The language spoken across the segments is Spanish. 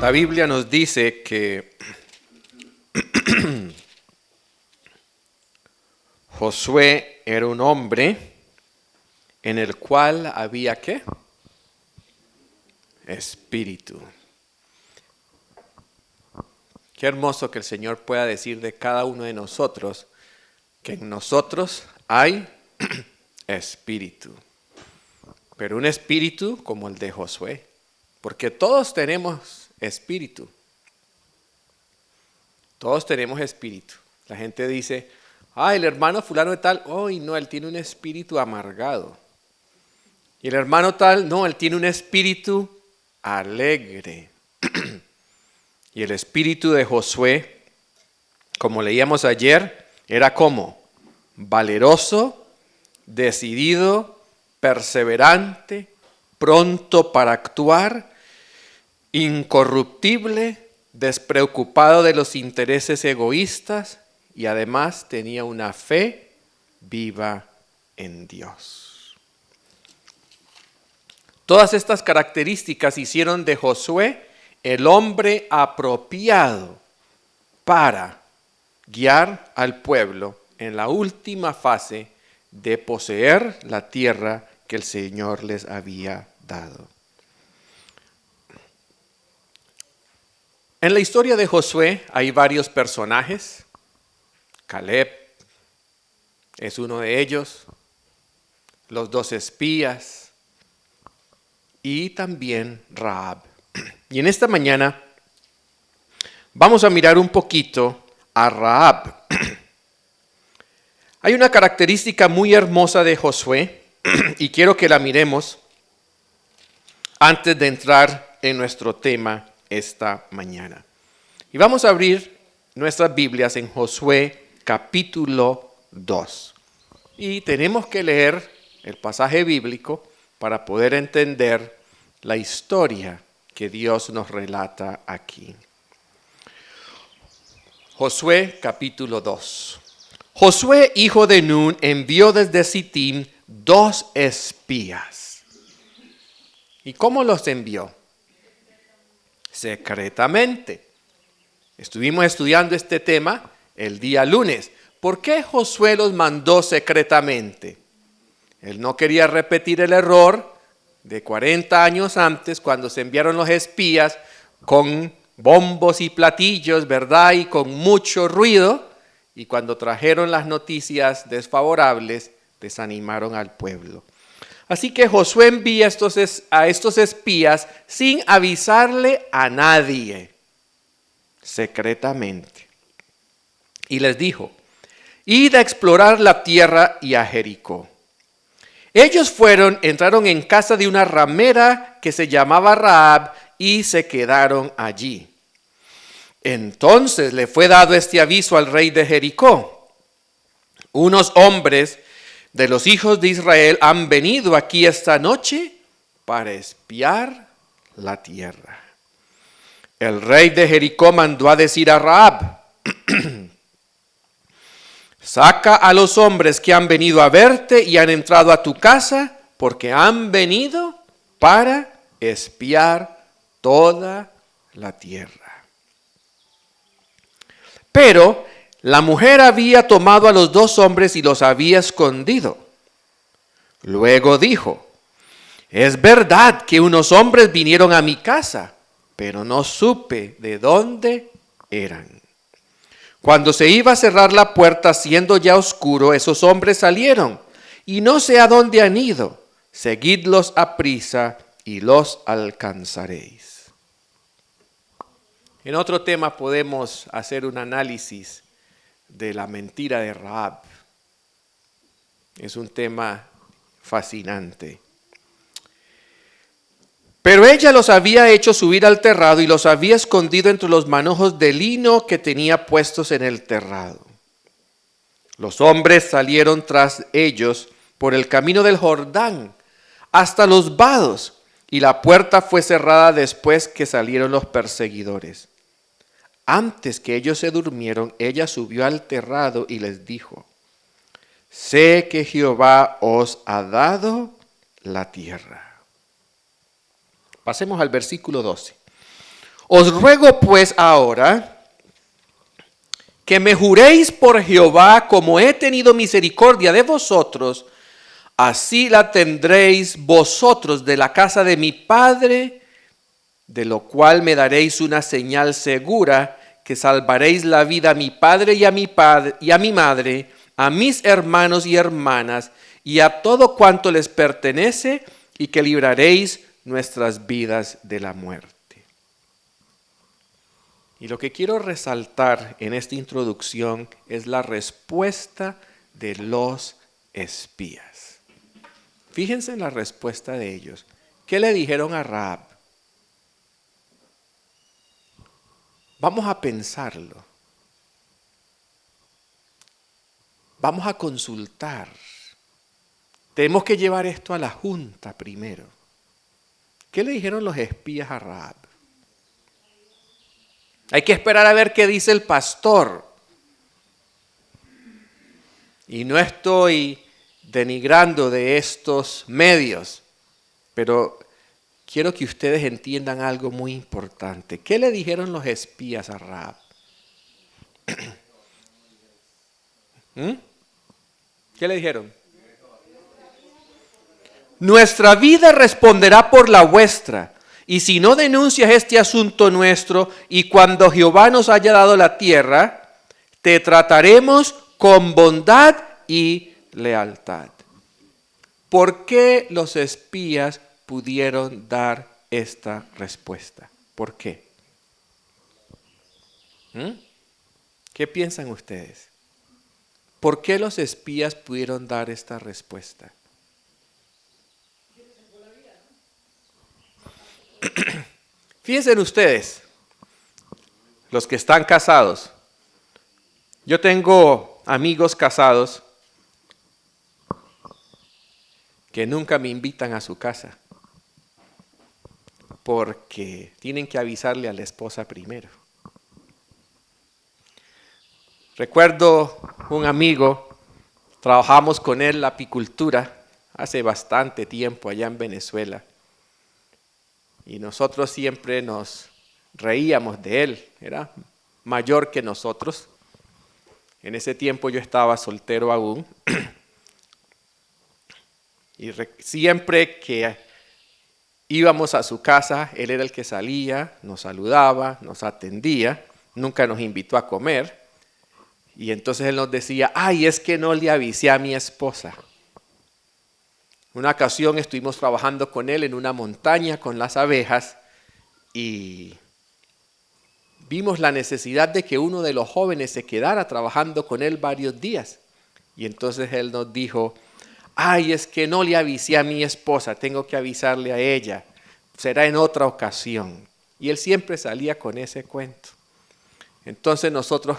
La Biblia nos dice que Josué era un hombre en el cual había ¿qué? Espíritu. Qué hermoso que el Señor pueda decir de cada uno de nosotros que en nosotros hay espíritu. Pero un espíritu como el de Josué, porque todos tenemos espíritu. Todos tenemos espíritu. La gente dice, el hermano fulano de tal, no, él tiene un espíritu amargado. Y el hermano tal, no, él tiene un espíritu alegre. Y el espíritu de Josué, como leíamos ayer, era como valeroso, decidido, perseverante, pronto para actuar, incorruptible, despreocupado de los intereses egoístas y además tenía una fe viva en Dios. Todas estas características hicieron de Josué el hombre apropiado para guiar al pueblo en la última fase de poseer la tierra que el Señor les había dado. En la historia de Josué hay varios personajes. Caleb es uno de ellos, los 2 espías y también Rahab. Y en esta mañana vamos a mirar un poquito a Rahab. Hay una característica muy hermosa de Josué y quiero que la miremos antes de entrar en nuestro tema esta mañana. Y vamos a abrir nuestras Biblias en Josué capítulo 2. Y tenemos que leer el pasaje bíblico para poder entender la historia que Dios nos relata aquí. Josué capítulo 2. Josué, hijo de Nun, envió desde Sittim 2 espías. ¿Y cómo los envió? Secretamente. Estuvimos estudiando este tema el día lunes. ¿Por qué Josué los mandó secretamente? Él no quería repetir el error de 40 años antes, cuando se enviaron los espías con bombos y platillos, ¿verdad? Y con mucho ruido. Y cuando trajeron las noticias desfavorables, desanimaron al pueblo. Así que Josué envía a estos espías sin avisarle a nadie, secretamente. Y les dijo, id a explorar la tierra y a Jericó. Ellos entraron en casa de una ramera que se llamaba Rahab y se quedaron allí. Entonces le fue dado este aviso al rey de Jericó. Unos hombres de los hijos de Israel han venido aquí esta noche para espiar la tierra. El rey de Jericó mandó a decir a Rahab, saca a los hombres que han venido a verte y han entrado a tu casa, porque han venido para espiar toda la tierra. Pero la mujer había tomado a los 2 hombres y los había escondido. Luego dijo, es verdad que unos hombres vinieron a mi casa, pero no supe de dónde eran. Cuando se iba a cerrar la puerta, siendo ya oscuro, esos hombres salieron, y no sé a dónde han ido. Seguidlos aprisa y los alcanzaréis. En otro tema podemos hacer un análisis de la mentira de Rahab. Es un tema fascinante. Pero ella los había hecho subir al terrado y los había escondido entre los manojos de lino que tenía puestos en el terrado. Los hombres salieron tras ellos por el camino del Jordán hasta los vados, y la puerta fue cerrada después que salieron los perseguidores. Antes que ellos se durmieron, ella subió al terrado y les dijo, sé que Jehová os ha dado la tierra. Pasemos al versículo 12. Os ruego pues ahora que me juréis por Jehová, como he tenido misericordia de vosotros, así la tendréis vosotros de la casa de mi padre, de lo cual me daréis una señal segura, que salvaréis la vida a mi padre y a mi madre, a mis hermanos y hermanas, y a todo cuanto les pertenece, y que libraréis nuestras vidas de la muerte. Y lo que quiero resaltar en esta introducción es la respuesta de los espías. Fíjense en la respuesta de ellos. ¿Qué le dijeron a Rahab? Vamos a pensarlo. Vamos a consultar. Tenemos que llevar esto a la junta primero. ¿Qué le dijeron los espías a Rahab? Hay que esperar a ver qué dice el pastor. Y no estoy denigrando de estos medios, pero quiero que ustedes entiendan algo muy importante. ¿Qué le dijeron los espías a Rahab? ¿Qué le dijeron? Nuestra vida responderá por la vuestra. Y si no denuncias este asunto nuestro, y cuando Jehová nos haya dado la tierra, te trataremos con bondad y lealtad. ¿Por qué los espías pudieron dar esta respuesta? ¿Por qué? ¿Qué piensan ustedes? ¿Por qué los espías pudieron dar esta respuesta? Fíjense ustedes, los que están casados. Yo tengo amigos casados que nunca me invitan a su casa porque tienen que avisarle a la esposa primero. Recuerdo un amigo, trabajamos con él la apicultura hace bastante tiempo allá en Venezuela. Y nosotros siempre nos reíamos de él, era mayor que nosotros. En ese tiempo yo estaba soltero aún. Y siempre que íbamos a su casa, él era el que salía, nos saludaba, nos atendía, nunca nos invitó a comer. Y entonces él nos decía, ay, es que no le avisé a mi esposa. Una ocasión estuvimos trabajando con él en una montaña con las abejas y vimos la necesidad de que uno de los jóvenes se quedara trabajando con él varios días. Y entonces él nos dijo, ay, es que no le avisé a mi esposa, tengo que avisarle a ella, será en otra ocasión. Y él siempre salía con ese cuento. Entonces nosotros,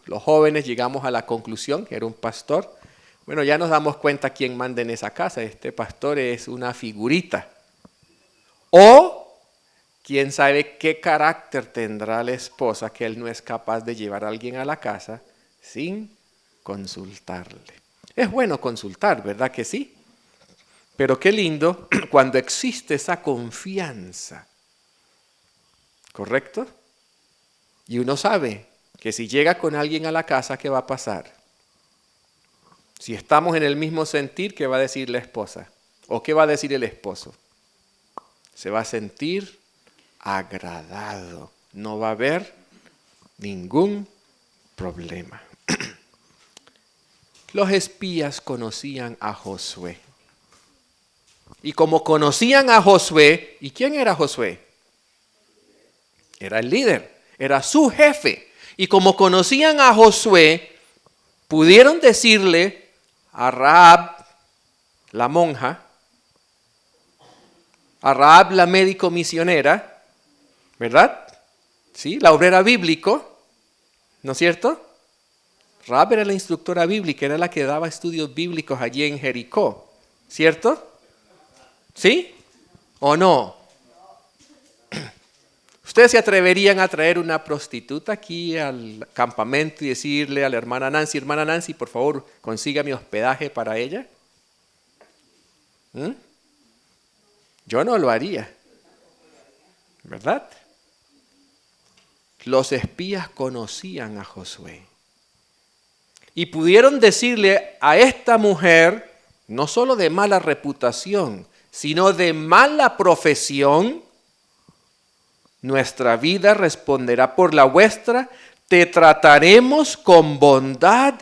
los jóvenes, llegamos a la conclusión, que era un pastor. Bueno, ya nos damos cuenta quién manda en esa casa. Este pastor es una figurita. O quién sabe qué carácter tendrá la esposa que él no es capaz de llevar a alguien a la casa sin consultarle. Es bueno consultar, ¿verdad que sí? Pero qué lindo cuando existe esa confianza. ¿Correcto? Y uno sabe que si llega con alguien a la casa, ¿qué va a pasar? Si estamos en el mismo sentir, ¿qué va a decir la esposa? ¿O qué va a decir el esposo? Se va a sentir agradado. No va a haber ningún problema. Los espías conocían a Josué. Y como conocían a Josué, ¿y quién era Josué? Era el líder, era su jefe. Y como conocían a Josué, pudieron decirle a Rahab, la monja, a Rahab, la médico misionera, ¿verdad? Sí, la obrera bíblico, ¿no es cierto? Rahab era la instructora bíblica, era la que daba estudios bíblicos allí en Jericó, ¿cierto? ¿Sí o no? ¿Ustedes se atreverían a traer una prostituta aquí al campamento y decirle a la hermana Nancy, por favor, consígame hospedaje para ella? Yo no lo haría, ¿verdad? Los espías conocían a Josué. Y pudieron decirle a esta mujer, no solo de mala reputación, sino de mala profesión: nuestra vida responderá por la vuestra, te trataremos con bondad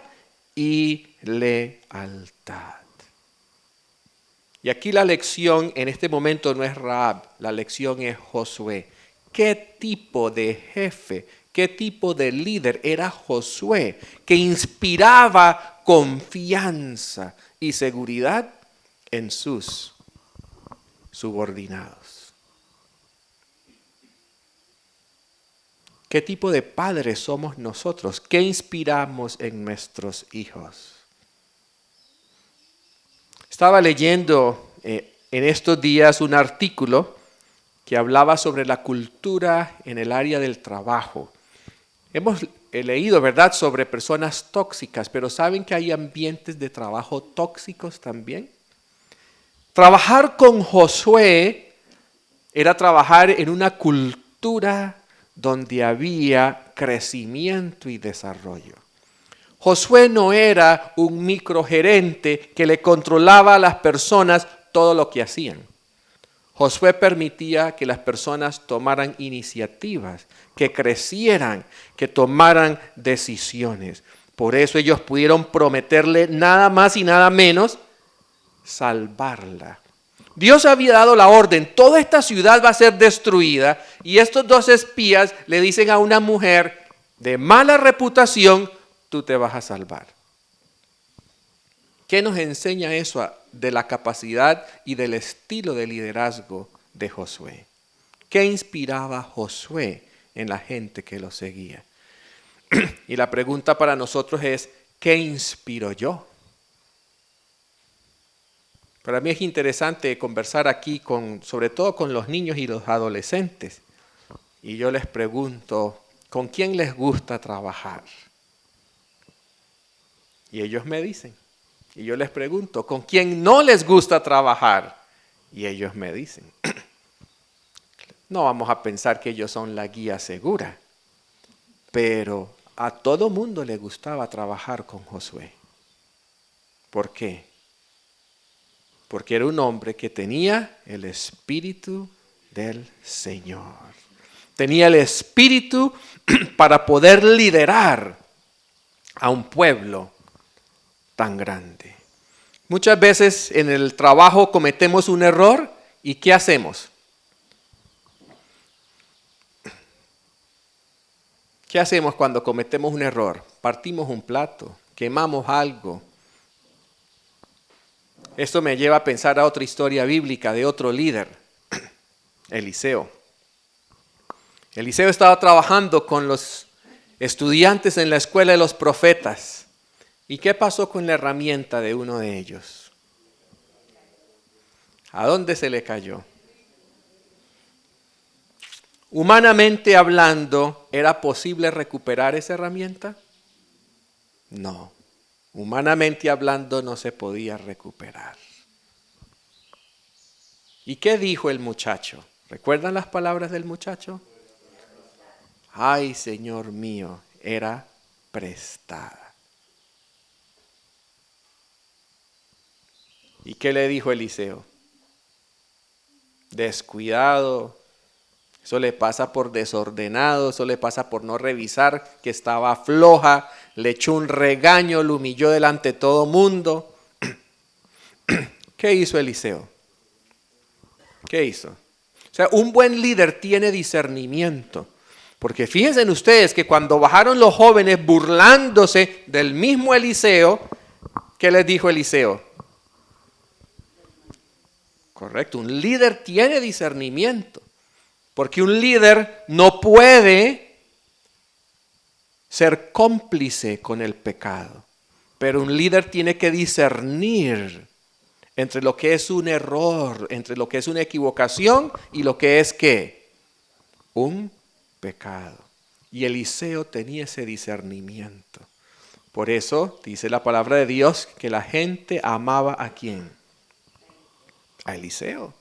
y lealtad. Y aquí la lección en este momento no es Rahab, la lección es Josué. ¿Qué tipo de jefe, qué tipo de líder era Josué, que inspiraba confianza y seguridad en sus subordinados? ¿Qué tipo de padres somos nosotros? ¿Qué inspiramos en nuestros hijos? Estaba leyendo en estos días un artículo que hablaba sobre la cultura en el área del trabajo. Hemos leído, ¿verdad?, sobre personas tóxicas, pero ¿saben que hay ambientes de trabajo tóxicos también? Trabajar con Josué era trabajar en una cultura donde había crecimiento y desarrollo. Josué no era un microgerente que le controlaba a las personas todo lo que hacían. Josué permitía que las personas tomaran iniciativas, que crecieran, que tomaran decisiones. Por eso ellos pudieron prometerle nada más y nada menos salvarla. Dios había dado la orden: toda esta ciudad va a ser destruida, y estos dos espías le dicen a una mujer de mala reputación: tú te vas a salvar. ¿Qué nos enseña eso de la capacidad y del estilo de liderazgo de Josué? ¿Qué inspiraba a Josué en la gente que lo seguía? Y la pregunta para nosotros es: ¿qué inspiro yo? Para mí es interesante conversar aquí sobre todo con los niños y los adolescentes. Y yo les pregunto: ¿con quién les gusta trabajar? Y ellos me dicen. Y yo les pregunto: ¿con quién no les gusta trabajar? Y ellos me dicen. No vamos a pensar que ellos son la guía segura, pero a todo mundo le gustaba trabajar con Josué. ¿Por qué? Porque era un hombre que tenía el Espíritu del Señor. Tenía el Espíritu para poder liderar a un pueblo tan grande. Muchas veces en el trabajo cometemos un error, ¿y qué hacemos? ¿Qué hacemos cuando cometemos un error? Partimos un plato, quemamos algo. Esto me lleva a pensar a otra historia bíblica de otro líder, Eliseo. Eliseo estaba trabajando con los estudiantes en la escuela de los profetas. ¿Y qué pasó con la herramienta de uno de ellos? ¿A dónde se le cayó? Humanamente hablando, ¿era posible recuperar esa herramienta? No. Humanamente hablando, no se podía recuperar. ¿Y qué dijo el muchacho? ¿Recuerdan las palabras del muchacho? Ay, Señor mío, era prestada. ¿Y qué le dijo Eliseo? Descuidado. Eso le pasa por desordenado, eso le pasa por no revisar que estaba floja, le echó un regaño, lo humilló delante de todo mundo. ¿Qué hizo Eliseo? ¿Qué hizo? O sea, un buen líder tiene discernimiento. Porque fíjense ustedes que cuando bajaron los jóvenes burlándose del mismo Eliseo, ¿qué les dijo Eliseo? Correcto, un líder tiene discernimiento. Porque un líder no puede ser cómplice con el pecado. Pero un líder tiene que discernir entre lo que es un error, entre lo que es una equivocación y lo que es ¿qué? Un pecado. Y Eliseo tenía ese discernimiento. Por eso dice la palabra de Dios que la gente amaba ¿a quién? A Eliseo.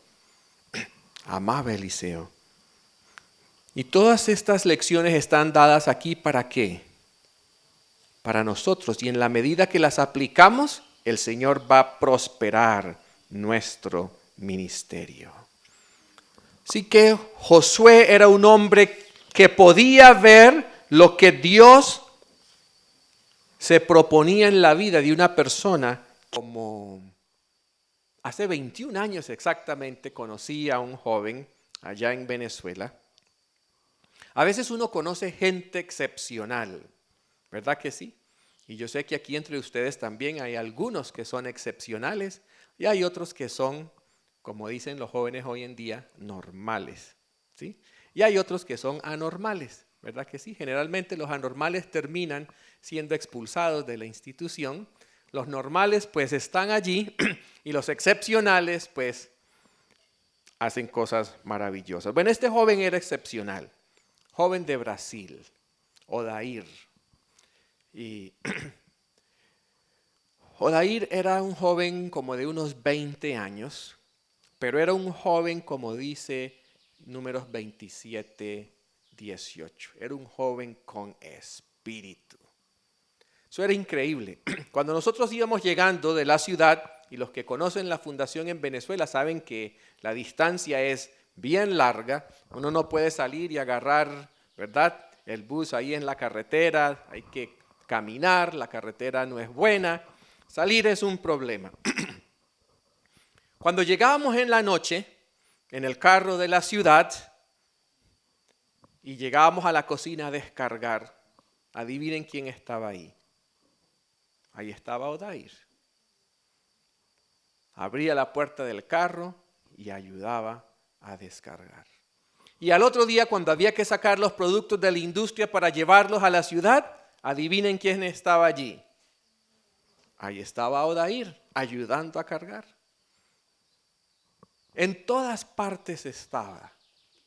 Amaba a Eliseo. Y todas estas lecciones están dadas aquí ¿para qué? Para nosotros. Y en la medida que las aplicamos, el Señor va a prosperar nuestro ministerio. Así que Josué era un hombre que podía ver lo que Dios se proponía en la vida de una persona. Como hace 21 años exactamente conocí a un joven allá en Venezuela. A veces uno conoce gente excepcional, ¿verdad que sí? Y yo sé que aquí entre ustedes también hay algunos que son excepcionales y hay otros que son, como dicen los jóvenes hoy en día, normales, ¿sí? Y hay otros que son anormales, ¿verdad que sí? Generalmente los anormales terminan siendo expulsados de la institución. Los normales pues están allí y los excepcionales pues hacen cosas maravillosas. Bueno, este joven era excepcional. Joven de Brasil, Odair. Y Odair era un joven como de unos 20 años, pero era un joven, como dice Números 27, 18. Era un joven con espíritu. Eso era increíble. Cuando nosotros íbamos llegando de la ciudad, y los que conocen la fundación en Venezuela saben que la distancia es bien larga, uno no puede salir y agarrar, ¿verdad?, el bus ahí en la carretera, hay que caminar, la carretera no es buena, salir es un problema. Cuando llegábamos en la noche, en el carro de la ciudad, y llegábamos a la cocina a descargar, adivinen quién estaba ahí. Ahí estaba Odair. Abría la puerta del carro y ayudaba a descargar. Y al otro día, cuando había que sacar los productos de la industria para llevarlos a la ciudad, adivinen quién estaba allí. Ahí estaba Odair, ayudando a cargar. En todas partes estaba,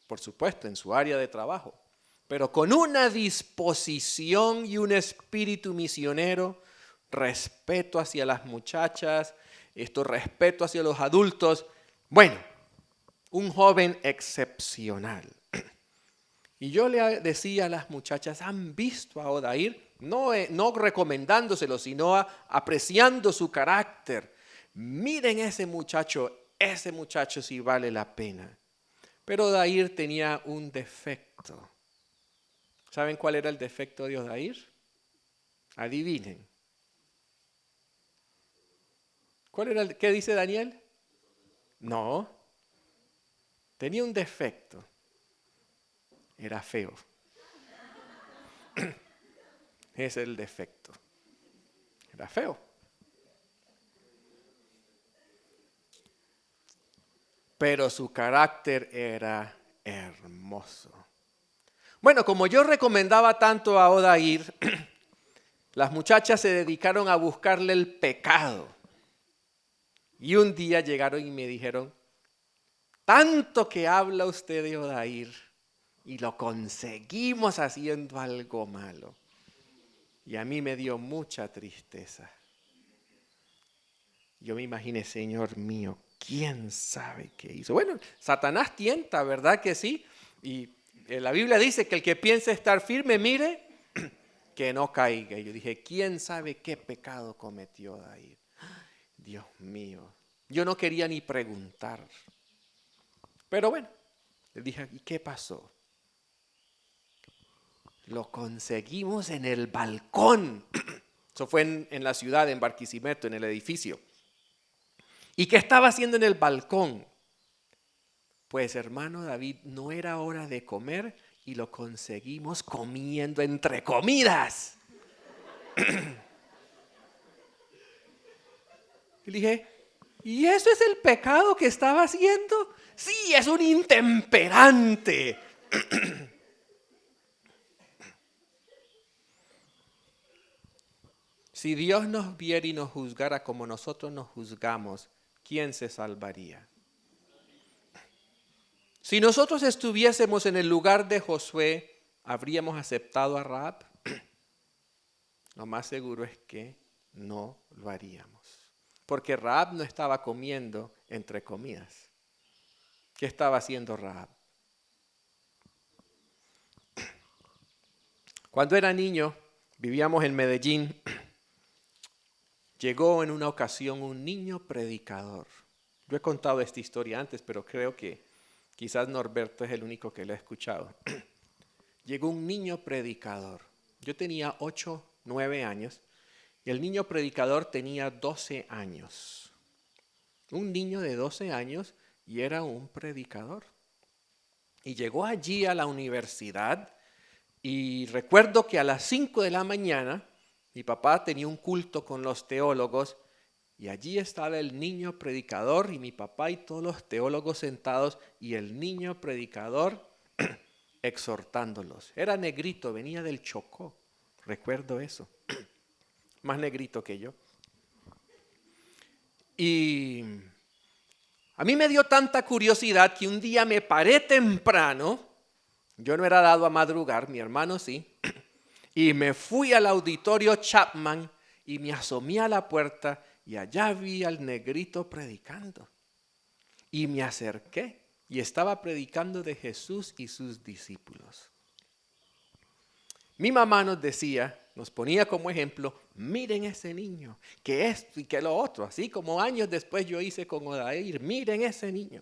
por supuesto, en su área de trabajo, pero con una disposición y un espíritu misionero, respeto hacia las muchachas, respeto hacia los adultos. Bueno, un joven excepcional. Y yo le decía a las muchachas, ¿han visto a Odair? No recomendándoselo, sino apreciando su carácter. Miren ese muchacho sí vale la pena. Pero Odair tenía un defecto. ¿Saben cuál era el defecto de Odair? Adivinen. ¿Qué dice Daniel? No. Tenía un defecto. Era feo. Ese es el defecto. Era feo. Pero su carácter era hermoso. Bueno, como yo recomendaba tanto a Odair, las muchachas se dedicaron a buscarle el pecado. Y un día llegaron y me dijeron, tanto que habla usted de Odair y lo conseguimos haciendo algo malo. Y a mí me dio mucha tristeza. Yo me imaginé, Señor mío, ¿quién sabe qué hizo? Bueno, Satanás tienta, ¿verdad que sí? Y la Biblia dice que el que piense estar firme, mire, que no caiga. Y yo dije, ¿quién sabe qué pecado cometió David? Dios mío, yo no quería ni preguntar. Pero bueno, le dije, ¿y qué pasó? Lo conseguimos en el balcón. Eso fue en la ciudad, en Barquisimeto, en el edificio. ¿Y qué estaba haciendo en el balcón? Pues hermano David, no era hora de comer y lo conseguimos comiendo entre comidas. Y dije, ¿y eso es el pecado que estaba haciendo? Sí, es un intemperante. Si Dios nos viera y nos juzgara como nosotros nos juzgamos, ¿quién se salvaría? Si nosotros estuviésemos en el lugar de Josué, ¿habríamos aceptado a Rahab? Lo más seguro es que no lo haríamos. Porque Rahab no estaba comiendo entre comidas. ¿Qué estaba haciendo Rahab? Cuando era niño, vivíamos en Medellín. Llegó en una ocasión un niño predicador. Yo he contado esta historia antes, pero creo que quizás Norberto es el único que la ha escuchado. Llegó un niño predicador. Yo tenía 8, 9 años y el niño predicador tenía 12 años. Un niño de 12 años y era un predicador. Y llegó allí a la universidad y recuerdo que a las 5 de la mañana mi papá tenía un culto con los teólogos y allí estaba el niño predicador y mi papá y todos los teólogos sentados y el niño predicador exhortándolos. Era negrito, venía del Chocó, recuerdo eso, más negrito que yo. Y a mí me dio tanta curiosidad que un día me paré temprano, yo no era dado a madrugar, mi hermano sí, y me fui al auditorio Chapman y me asomé a la puerta y allá vi al negrito predicando. Y me acerqué y estaba predicando de Jesús y sus discípulos. Mi mamá nos decía, nos ponía como ejemplo, miren ese niño, que esto y que lo otro, así como años después yo hice con Odair, miren ese niño.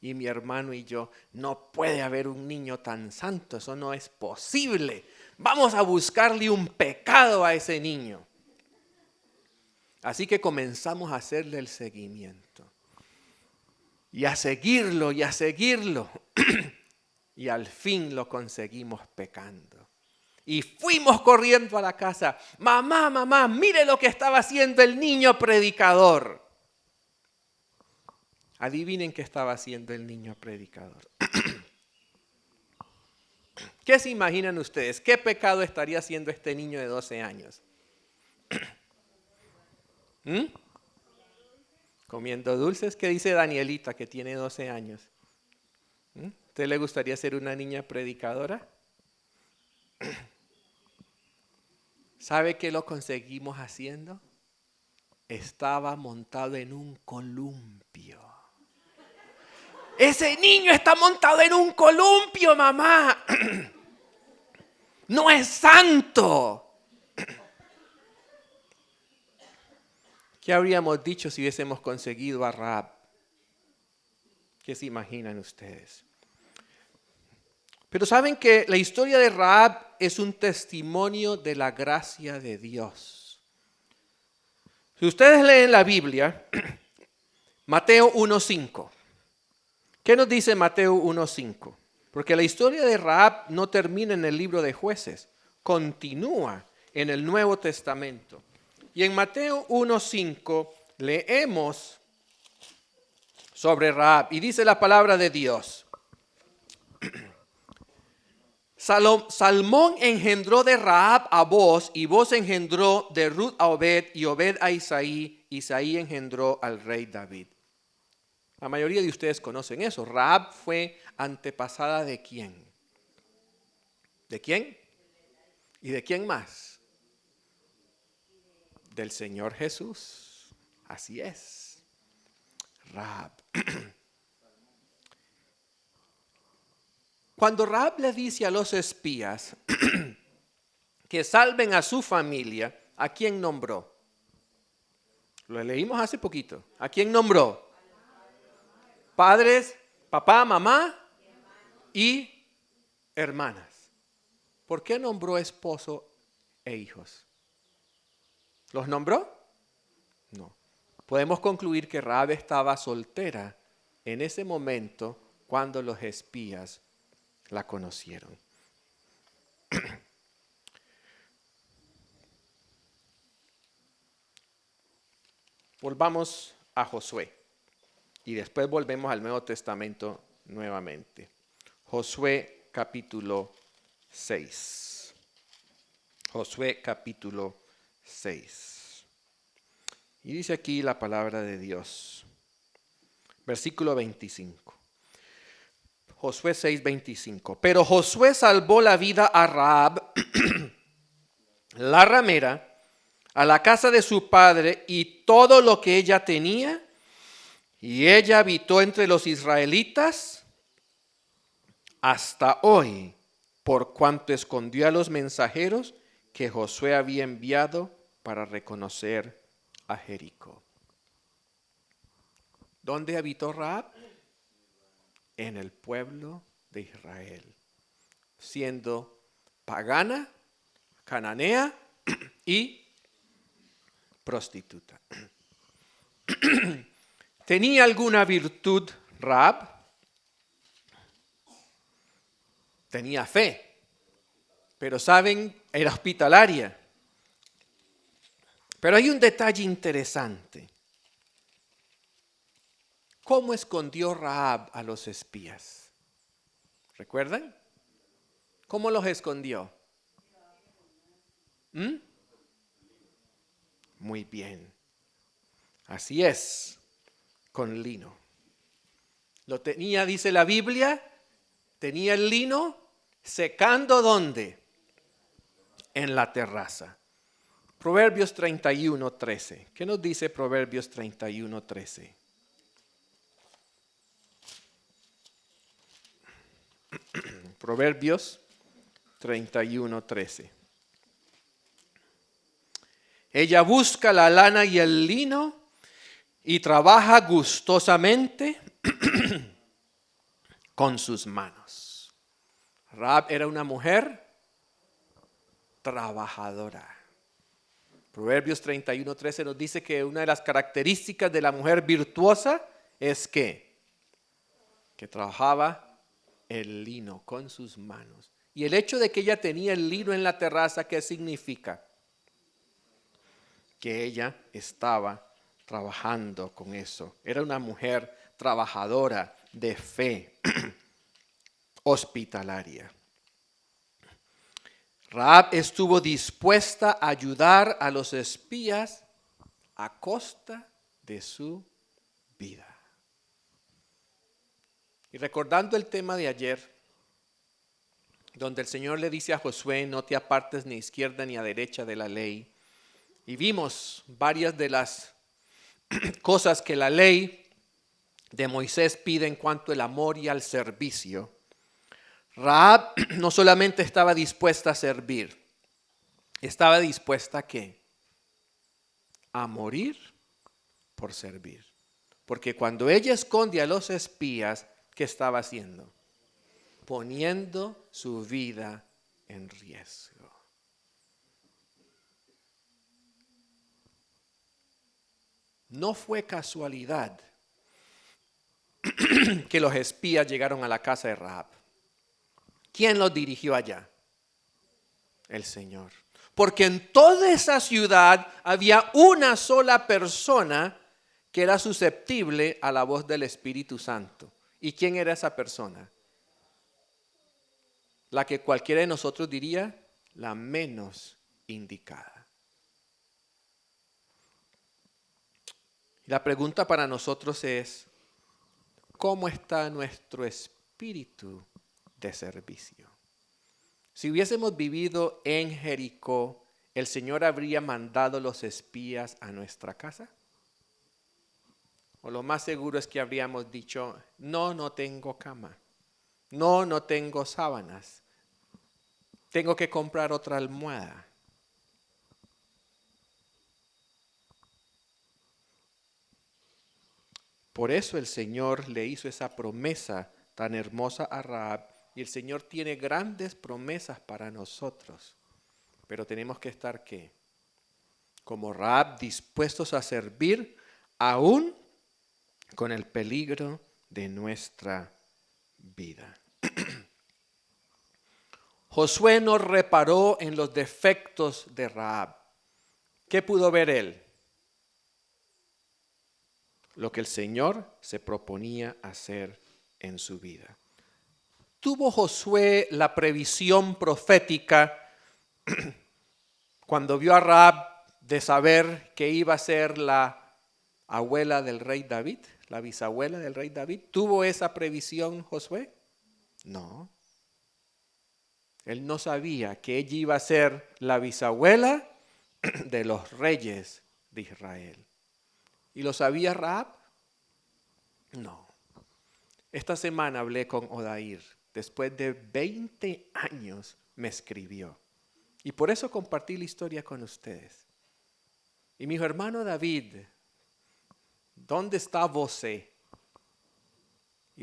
Y mi hermano y yo, no puede haber un niño tan santo, eso no es posible. Vamos a buscarle un pecado a ese niño. Así que comenzamos a hacerle el seguimiento. Y a seguirlo y a seguirlo. Y al fin lo conseguimos pecando. Y fuimos corriendo a la casa. Mamá, mamá, mire lo que estaba haciendo el niño predicador. Adivinen qué estaba haciendo el niño predicador. ¿Qué se imaginan ustedes? ¿Qué pecado estaría haciendo este niño de 12 años? Comiendo dulces. ¿Qué dice Danielita que tiene 12 años? ¿Usted le gustaría ser una niña predicadora? ¿Sabe qué lo conseguimos haciendo? Estaba montado en un columpio. Ese niño está montado en un columpio, mamá. No es santo. ¿Qué habríamos dicho si hubiésemos conseguido a Rahab? ¿Qué se imaginan ustedes? Pero saben que la historia de Rahab es un testimonio de la gracia de Dios. Si ustedes leen la Biblia, Mateo 1:5. ¿Qué nos dice Mateo 1:5? Porque la historia de Rahab no termina en el libro de Jueces, continúa en el Nuevo Testamento. Y en Mateo 1:5 leemos sobre Rahab y dice la palabra de Dios. Salmón engendró de Rahab a Boz, y Boz engendró de Ruth a Obed, y Obed a Isaí, Isaí engendró al rey David. La mayoría de ustedes conocen eso. Rahab fue antepasada ¿de quién? ¿De quién? ¿Y de quién más? Del Señor Jesús. Así es. Rahab. Cuando Rahab le dice a los espías que salven a su familia, ¿a quién nombró? Lo leímos hace poquito. ¿A quién nombró? Padres, papá, mamá y hermanas. ¿Por qué nombró esposo e hijos? ¿Los nombró? No. Podemos concluir que Rahab estaba soltera en ese momento cuando los espías la conocieron. Volvamos a Josué y después volvemos al Nuevo Testamento nuevamente. Josué capítulo 6. Josué capítulo 6. Y dice aquí la palabra de Dios. Versículo 25. Josué 6:25. Pero Josué salvó la vida a Rahab, la ramera, a la casa de su padre y todo lo que ella tenía, y ella habitó entre los israelitas hasta hoy. por cuanto escondió a los mensajeros que Josué había enviado para reconocer a Jericó. ¿Dónde habitó Rahab? En el pueblo de Israel, siendo pagana, cananea y prostituta. ¿Tenía alguna virtud Rahab? Tenía fe, pero saben, era hospitalaria. Pero hay un detalle interesante. ¿Cómo escondió Rahab a los espías? ¿Recuerdan? ¿Cómo los escondió? Muy bien. Así es, con lino. Lo tenía, dice la Biblia, tenía el lino secando ¿dónde? En la terraza. Proverbios 31:13. ¿Qué nos dice Proverbios 31:13? Proverbios 31:13. Ella busca la lana y el lino y trabaja gustosamente con sus manos. Rahab era una mujer trabajadora. Proverbios 31:13 nos dice que una de las características de la mujer virtuosa es que trabajaba el lino con sus manos. Y el hecho de que ella tenía el lino en la terraza, ¿qué significa? Que ella estaba trabajando con eso. Era una mujer trabajadora de fe, hospitalaria. Rahab estuvo dispuesta a ayudar a los espías a costa de su vida. Y recordando el tema de ayer, donde el Señor le dice a Josué, no te apartes ni a izquierda ni a derecha de la ley. Y vimos varias de las cosas que la ley de Moisés pide en cuanto al amor y al servicio. Rahab no solamente estaba dispuesta a servir, estaba dispuesta ¿a qué? A morir por servir. Porque cuando ella esconde a los espías, ¿qué estaba haciendo? Poniendo su vida en riesgo. No fue casualidad que los espías llegaron a la casa de Rahab. ¿Quién los dirigió allá? El Señor. Porque en toda esa ciudad había una sola persona que era susceptible a la voz del Espíritu Santo. ¿Y quién era esa persona? La que cualquiera de nosotros diría la menos indicada. La pregunta para nosotros es, ¿cómo está nuestro espíritu de servicio? Si hubiésemos vivido en Jericó, ¿el Señor habría mandado los espías a nuestra casa? O lo más seguro es que habríamos dicho, no tengo cama, no tengo sábanas, tengo que comprar otra almohada. Por eso el Señor le hizo esa promesa tan hermosa a Rahab. Y el Señor tiene grandes promesas para nosotros. Pero tenemos que estar ¿qué? Como Rahab, dispuestos a servir aún con el peligro de nuestra vida. Josué no reparó en los defectos de Rahab. ¿Qué pudo ver él? Lo que el Señor se proponía hacer en su vida. ¿Tuvo Josué la previsión profética cuando vio a Rahab de saber que iba a ser la abuela del rey David, la bisabuela del rey David? ¿Tuvo esa previsión Josué? No. Él no sabía que ella iba a ser la bisabuela de los reyes de Israel. ¿Y lo sabía Rahab? No. Esta semana hablé con Odair después de 20 años, me escribió. Y por eso compartí la historia con ustedes. Y me dijo, hermano David, ¿dónde está vos? Y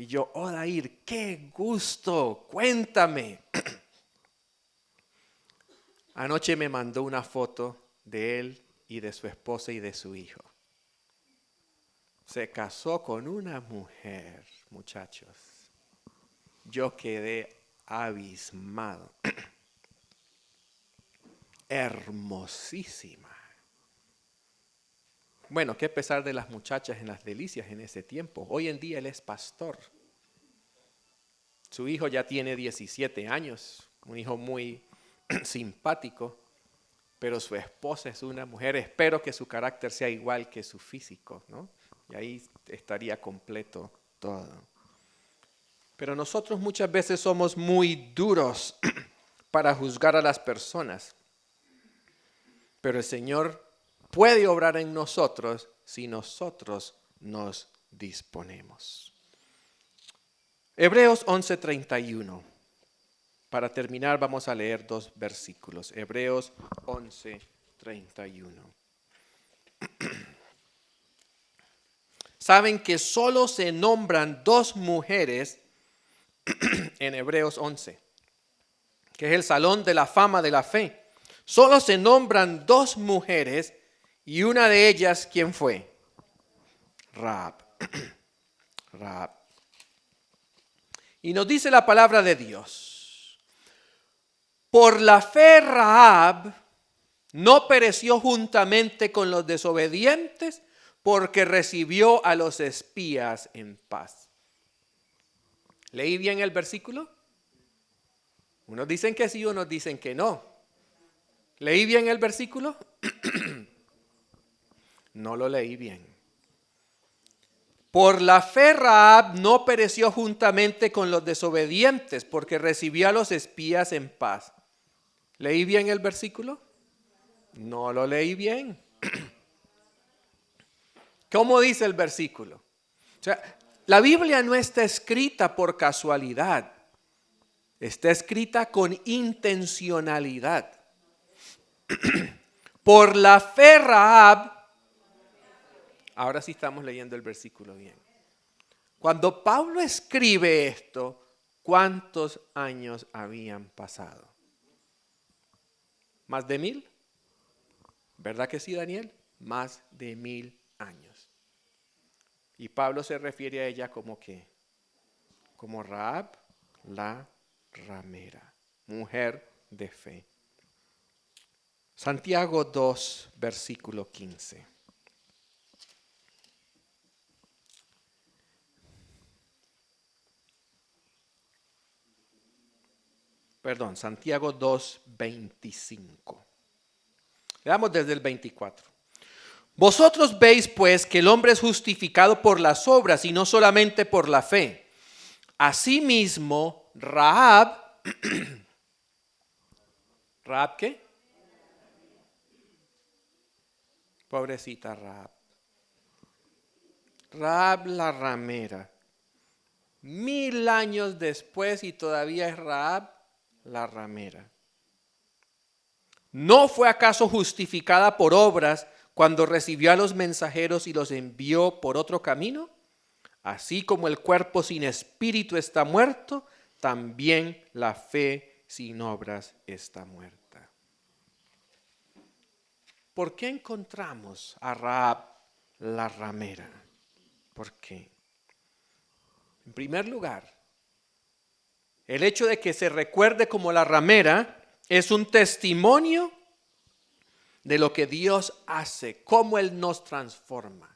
yo, Odair, qué gusto, cuéntame. Anoche me mandó una foto de él y de su esposa y de su hijo. Se casó con una mujer, muchachos. Yo quedé abismado. Hermosísima. Bueno, qué pesar de las muchachas en las delicias en ese tiempo. Hoy en día él es pastor. Su hijo ya tiene 17 años, un hijo muy simpático, pero su esposa es una mujer. Espero que su carácter sea igual que su físico, ¿no? Y ahí estaría completo todo. Pero nosotros muchas veces somos muy duros para juzgar a las personas. Pero el Señor puede obrar en nosotros si nosotros nos disponemos. Hebreos 11:31. Para terminar vamos a leer 2 versículos. Hebreos 11:31. Saben que solo se nombran 2 mujeres en Hebreos 11, que es el salón de la fama de la fe. Solo se nombran 2 mujeres y una de ellas, ¿quién fue? Rahab. Rahab. Y nos dice la palabra de Dios. Por la fe Rahab no pereció juntamente con los desobedientes porque recibió a los espías en paz. ¿Leí bien el versículo? Unos dicen que sí, unos dicen que no. ¿Leí bien el versículo? No lo leí bien. Por la fe Rahab no pereció juntamente con los desobedientes porque recibió a los espías en paz. ¿Leí bien el versículo? No lo leí bien. ¿Cómo dice el versículo? O sea, la Biblia no está escrita por casualidad. Está escrita con intencionalidad. Por la fe Rahab, ahora sí estamos leyendo el versículo bien. Cuando Pablo escribe esto, ¿cuántos años habían pasado? ¿Más de 1000? ¿Verdad que sí, Daniel? Más de 1000 años. Y Pablo se refiere a ella como que, como Rahab la ramera, mujer de fe. Santiago 2, versículo 15. Perdón, Santiago 2, 25. Leamos desde el 24. Vosotros veis pues que el hombre es justificado por las obras y no solamente por la fe. Asimismo, Rahab, ¿Rahab qué? Pobrecita Rahab. Rahab la ramera. 1000 años después y todavía es Rahab la ramera. ¿No fue acaso justificada por obras cuando recibió a los mensajeros y los envió por otro camino? Así como el cuerpo sin espíritu está muerto, también la fe sin obras está muerta. ¿Por qué encontramos a Rahab la ramera? ¿Por qué? En primer lugar, el hecho de que se recuerde como la ramera es un testimonio de lo que Dios hace, cómo Él nos transforma.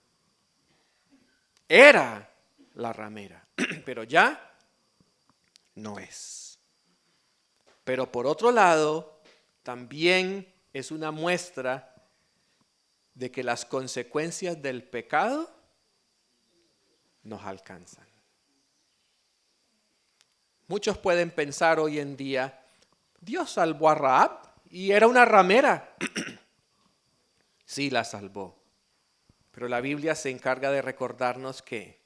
Era la ramera, pero ya no es. Pero por otro lado, también es una muestra de que las consecuencias del pecado nos alcanzan. Muchos pueden pensar hoy en día, Dios salvó a Rahab y era una ramera. Sí, la salvó. Pero la Biblia se encarga de recordarnos que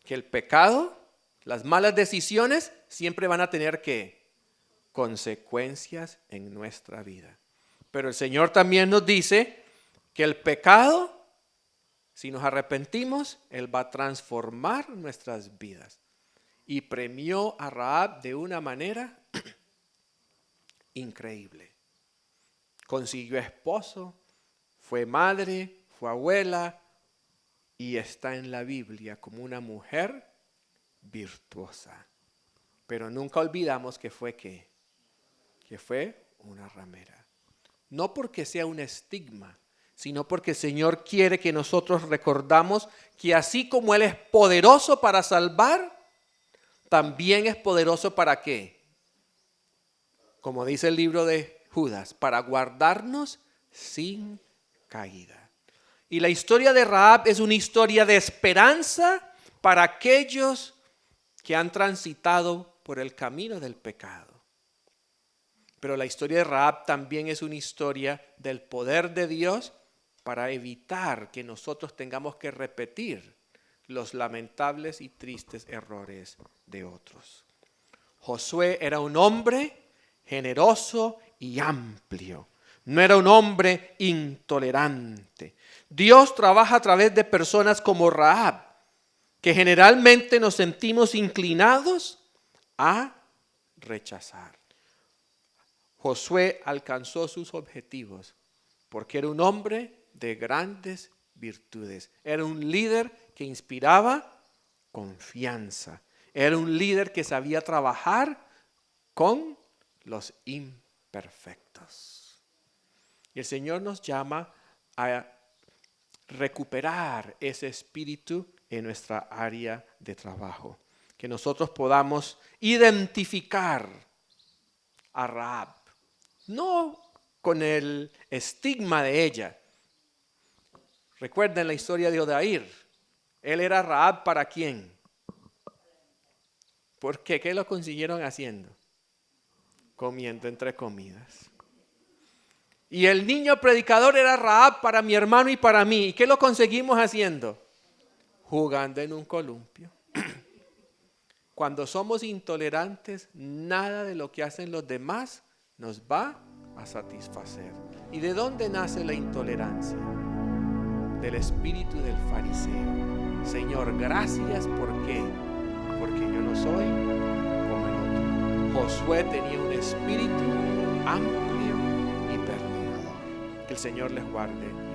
el pecado Las malas decisiones siempre van a tener consecuencias en nuestra vida. Pero el Señor también nos dice que el pecado, si nos arrepentimos, Él va a transformar nuestras vidas. Y premió a Rahab de una manera increíble. Consiguió esposo, fue madre, fue abuela y está en la Biblia como una mujer virtuosa. Pero nunca olvidamos que fue que fue una ramera. No porque sea un estigma, sino porque el Señor quiere que nosotros recordamos que así como Él es poderoso para salvar, también es poderoso para ¿qué? Como dice el libro de Judas, para guardarnos sin caída. Y la historia de Rahab es una historia de esperanza para aquellos que han transitado por el camino del pecado. Pero la historia de Rahab también es una historia del poder de Dios para evitar que nosotros tengamos que repetir los lamentables y tristes errores de otros. Josué era un hombre generoso y amplio. No era un hombre intolerante. Dios trabaja a través de personas como Rahab, que generalmente nos sentimos inclinados a rechazar. Josué alcanzó sus objetivos porque era un hombre de grandes virtudes. Era un líder que inspiraba confianza. Era un líder que sabía trabajar con los imperfectos. Y el Señor nos llama a recuperar ese espíritu en nuestra área de trabajo. Que nosotros podamos identificar a Rahab, no con el estigma de ella. Recuerden la historia de Odair. Él era Rahab ¿para quién? ¿Por qué? ¿Qué lo consiguieron haciendo? Comiendo entre comidas. Y el niño predicador era Rahab para mi hermano y para mí. ¿Y qué lo conseguimos haciendo? Jugando en un columpio. Cuando somos intolerantes, nada de lo que hacen los demás nos va a satisfacer. ¿Y de dónde nace la intolerancia? Del espíritu del fariseo. Señor, gracias, ¿por qué? Porque yo no soy como el otro. Josué tenía un espíritu amplio y perdonador. Que el Señor les guarde